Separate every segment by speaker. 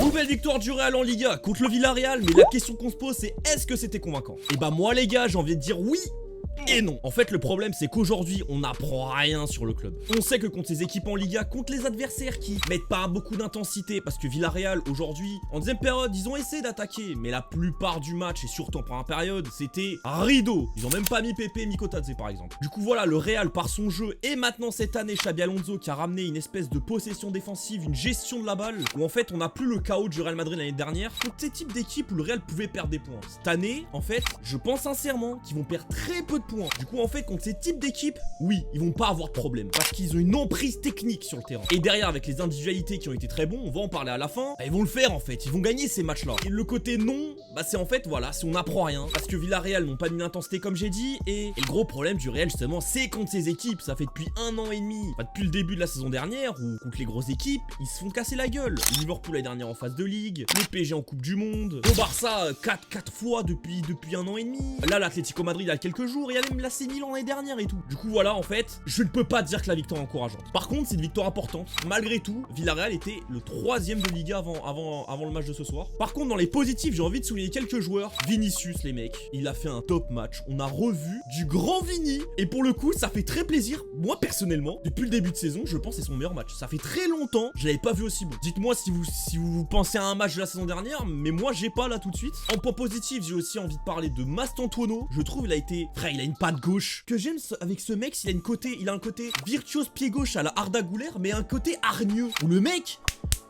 Speaker 1: Nouvelle victoire du Real en Liga contre le Villarreal, mais la question qu'on se pose c'est est-ce que c'était convaincant? Et bah moi les gars, j'ai envie de dire oui et non. En fait le problème c'est qu'aujourd'hui on n'apprend rien sur le club. On sait que contre ces équipes en Liga, contre les adversaires qui mettent pas beaucoup d'intensité, parce que Villarreal aujourd'hui, en deuxième période, ils ont essayé d'attaquer, mais la plupart du match, et surtout en première période, c'était rideau. Ils ont même pas mis Pepe et Mikotadze par exemple. Du coup voilà, le Real par son jeu, et maintenant cette année Xabi Alonso qui a ramené une espèce de possession défensive, une gestion de la balle, où en fait on n'a plus le chaos du Real Madrid l'année dernière, contre ces types d'équipes où le Real pouvait perdre des points. Cette année, en fait, je pense sincèrement qu'ils vont perdre très peu de points. Du coup en fait contre ces types d'équipes, oui, ils vont pas avoir de problème parce qu'ils ont une emprise technique sur le terrain. Et derrière avec les individualités qui ont été très bons, on va en parler à la fin, bah, ils vont le faire en fait, ils vont gagner ces matchs là. Et le côté non, bah c'est en fait voilà, si on n'apprend rien, parce que Villarreal n'ont pas mis l'intensité comme j'ai dit, et le gros problème du Real justement c'est contre ces équipes, ça fait depuis 1 an et demi, enfin, depuis le début de la saison dernière, où contre les grosses équipes, ils se font casser la gueule. Liverpool l'année dernière en phase de ligue, le PSG en Coupe du Monde, le Barça 4 fois depuis 1 an et demi, là l'Atlético Madrid il y a quelques jours, il y a même l'AC Milan l'année dernière et tout. Du coup voilà en fait, je ne peux pas dire que la victoire est encourageante. Par contre c'est une victoire importante. Malgré tout, Villarreal était le 3ème de Liga avant le match de ce soir. Par contre dans les positifs, j'ai envie de souligner quelques joueurs. Vinicius les mecs, il a fait un top match. On a revu du grand Vini. Et pour le coup ça fait très plaisir. Moi personnellement, depuis le début de saison, je pense que c'est son meilleur match. Ça fait très longtemps, je l'avais pas vu aussi bon. Dites-moi si vous pensez à un match de la saison dernière, mais moi j'ai pas là tout de suite. En point positif, j'ai aussi envie de parler de Mastantuono. Je trouve il a été, frère, il a une patte gauche. Que j'aime avec ce mec, il a un côté virtuose pied gauche à la Arda Güler, mais un côté hargneux. Où le mec,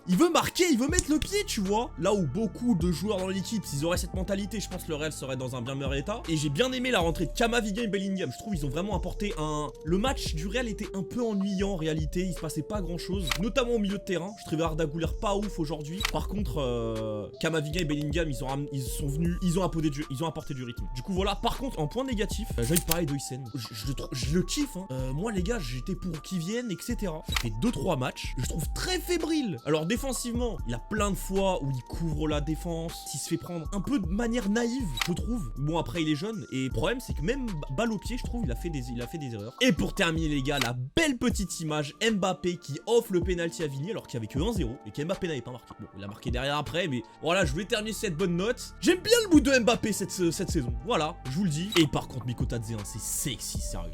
Speaker 1: il veut marquer, il veut mettre le pied, tu vois. Là où beaucoup de joueurs dans l'équipe, s'ils auraient cette mentalité, je pense que le Real serait dans un bien meilleur état. Et j'ai bien aimé la rentrée de Camavinga et Bellingham. Je trouve ils ont vraiment apporté un... Le match du Real était un peu ennuyant en réalité. Il se passait pas grand chose, notamment au milieu de terrain. Je trouvais Arda Güler pas ouf aujourd'hui. Par contre, Camavinga et Bellingham, ils ont apporté du rythme. Du coup voilà. Par contre, en point négatif, j'ai envie de parler d'Oysen. Je le kiffe, hein. Moi les gars, j'étais pour qu'ils viennent, etc. Ça fait 2-3 matchs. Je trouve très fébrile. Alors défensivement, il a plein de fois où il couvre la défense, il se fait prendre un peu de manière naïve, je trouve. Bon après il est jeune et le problème c'est que même balle au pied, je trouve il a fait des erreurs. Et pour terminer les gars, la belle petite image, Mbappé qui offre le penalty à Vini alors qu'il n'y avait que 1-0 et qu'Mbappé n'avait pas marqué. Bon, il a marqué derrière après, mais voilà, je voulais terminer cette bonne note. J'aime bien le bout de Mbappé cette saison, voilà, je vous le dis. Et par contre Mikotadze, hein, c'est sexy, sérieux.